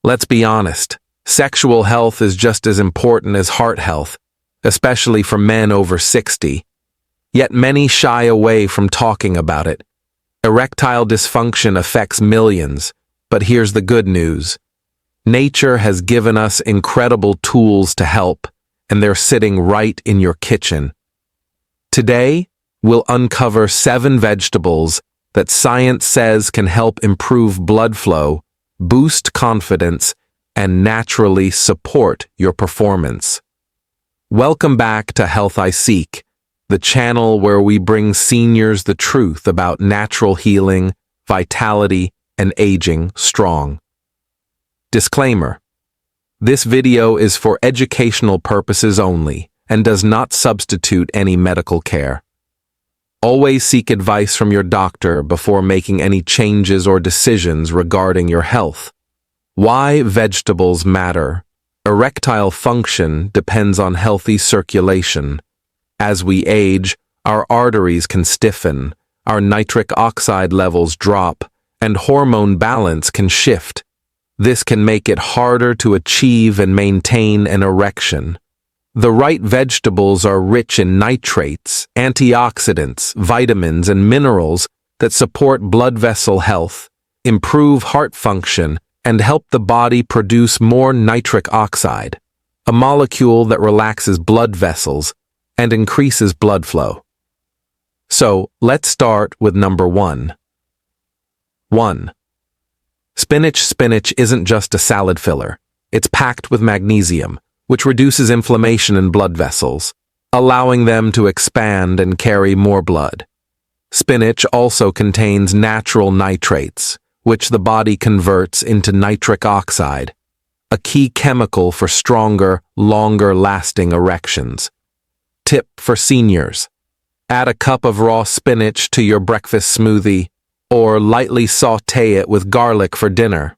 Let's be honest, sexual health is just as important as heart health, especially for men over 60. Yet many shy away from talking about it. Erectile dysfunction affects millions, but here's the good news. Nature has given us incredible tools to help, and they're sitting right in your kitchen. Today, we'll uncover 7 vegetables that science says can help improve blood flow, boost confidence, and naturally support your performance. Welcome back to Health I Seek, the channel where we bring seniors the truth about natural healing, vitality, and aging strong. Disclaimer: this video is for educational purposes only and does not substitute any medical care. Always seek advice from your doctor before making any changes or decisions regarding your health. Why vegetables matter. Erectile function depends on healthy circulation. As we age, our arteries can stiffen, our nitric oxide levels drop, and hormone balance can shift. This can make it harder to achieve and maintain an erection. The right vegetables are rich in nitrates, antioxidants, vitamins, and minerals that support blood vessel health, improve heart function, and help the body produce more nitric oxide, a molecule that relaxes blood vessels and increases blood flow. So, let's start with number 1. 1. Spinach. Spinach isn't just a salad filler. It's packed with magnesium, which reduces inflammation in blood vessels, allowing them to expand and carry more blood. Spinach also contains natural nitrates, which the body converts into nitric oxide, a key chemical for stronger, longer-lasting erections. Tip for seniors: add a cup of raw spinach to your breakfast smoothie, or lightly sauté it with garlic for dinner.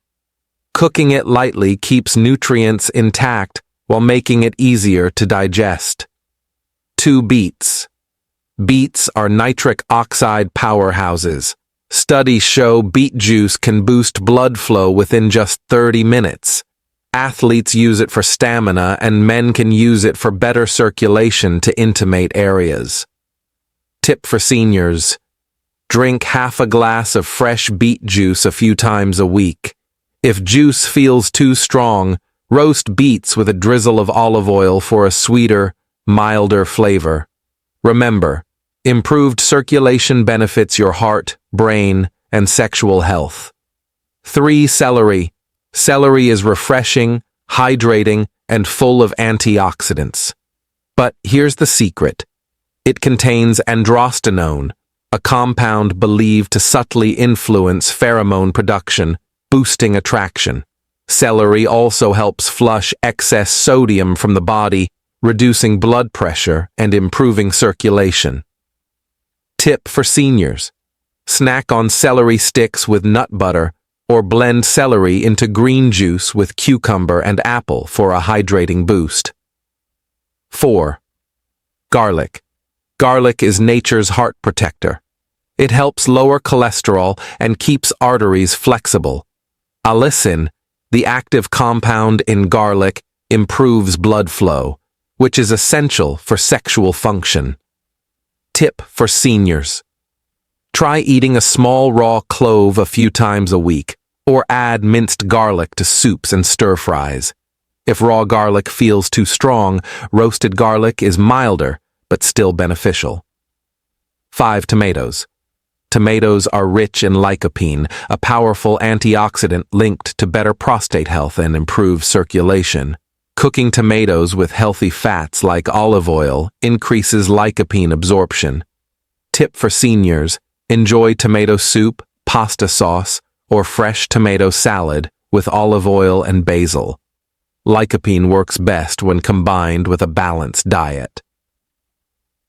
Cooking it lightly keeps nutrients intact while making it easier to digest. 2. Beets. Beets are nitric oxide powerhouses. Studies show beet juice can boost blood flow within just 30 minutes. Athletes use it for stamina, and men can use it for better circulation to intimate areas. Tip for seniors: drink half a glass of fresh beet juice a few times a week. If juice feels too strong, roast beets with a drizzle of olive oil for a sweeter, milder flavor. Remember, improved circulation benefits your heart, brain, and sexual health. 3. Celery. Celery is refreshing, hydrating, and full of antioxidants. But here's the secret. It contains androstenone, a compound believed to subtly influence pheromone production, boosting attraction. Celery also helps flush excess sodium from the body, reducing blood pressure and improving circulation. Tip for seniors: snack on celery sticks with nut butter, or blend celery into green juice with cucumber and apple for a hydrating boost. 4. Garlic. Garlic is nature's heart protector. It helps lower cholesterol and keeps arteries flexible. Allicin, the active compound in garlic, improves blood flow, which is essential for sexual function. Tip for seniors: try eating a small raw clove a few times a week, or add minced garlic to soups and stir-fries. If raw garlic feels too strong, roasted garlic is milder, but still beneficial. 5. Tomatoes. Tomatoes are rich in lycopene, a powerful antioxidant linked to better prostate health and improved circulation. Cooking tomatoes with healthy fats like olive oil increases lycopene absorption. Tip for seniors: enjoy tomato soup, pasta sauce, or fresh tomato salad with olive oil and basil. Lycopene works best when combined with a balanced diet.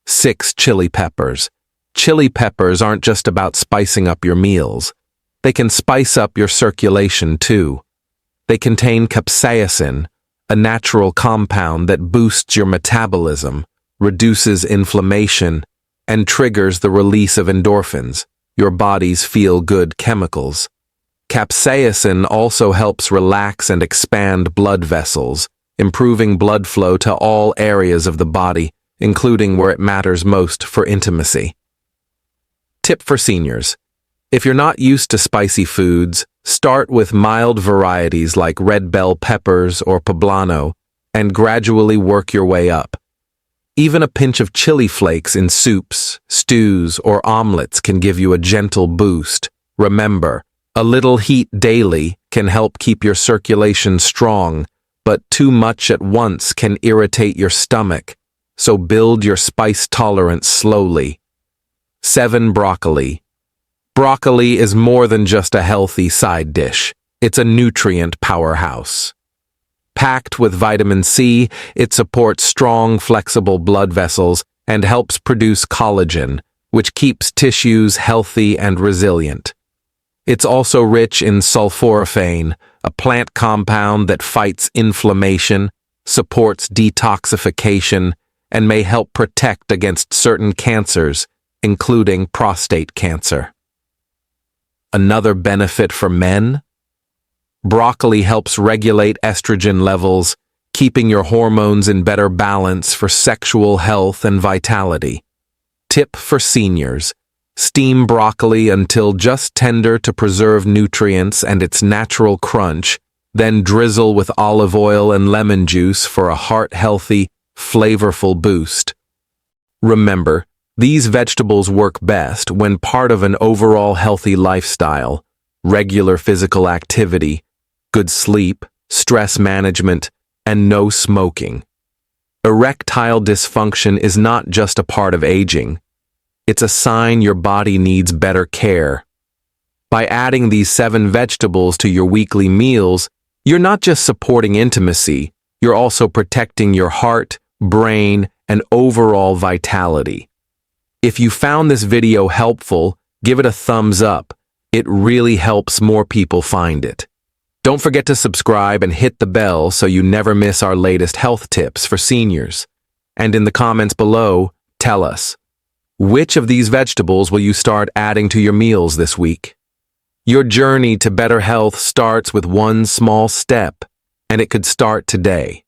6. Chili peppers. Chili peppers aren't just about spicing up your meals. They can spice up your circulation too. They contain capsaicin, a natural compound that boosts your metabolism, reduces inflammation, and triggers the release of endorphins, your body's feel-good chemicals. Capsaicin also helps relax and expand blood vessels, improving blood flow to all areas of the body, including where it matters most for intimacy. Tip for seniors. If you're not used to spicy foods, start with mild varieties like red bell peppers or poblano and gradually work your way up. Even a pinch of chili flakes in soups, stews, or omelets can give you a gentle boost. Remember, a little heat daily can help keep your circulation strong, but too much at once can irritate your stomach, so build your spice tolerance slowly. 7. Broccoli. Broccoli is more than just a healthy side dish. It's a nutrient powerhouse. Packed with vitamin C, it supports strong, flexible blood vessels and helps produce collagen, which keeps tissues healthy and resilient. It's also rich in sulforaphane, a plant compound that fights inflammation, supports detoxification, and may help protect against certain cancers, including prostate cancer. Another benefit for men? Broccoli helps regulate estrogen levels, keeping your hormones in better balance for sexual health and vitality. Tip for seniors. Steam broccoli until just tender to preserve nutrients and its natural crunch, then drizzle with olive oil and lemon juice for a heart-healthy, flavorful boost. Remember, these vegetables work best when part of an overall healthy lifestyle, regular physical activity, good sleep, stress management, and no smoking. Erectile dysfunction is not just a part of aging. It's a sign your body needs better care. By adding these 7 vegetables to your weekly meals, you're not just supporting intimacy, you're also protecting your heart, brain, and overall vitality. If you found this video helpful, give it a thumbs up. It really helps more people find it. Don't forget to subscribe and hit the bell so you never miss our latest health tips for seniors. And in the comments below, tell us, which of these vegetables will you start adding to your meals this week? Your journey to better health starts with one small step, and it could start today.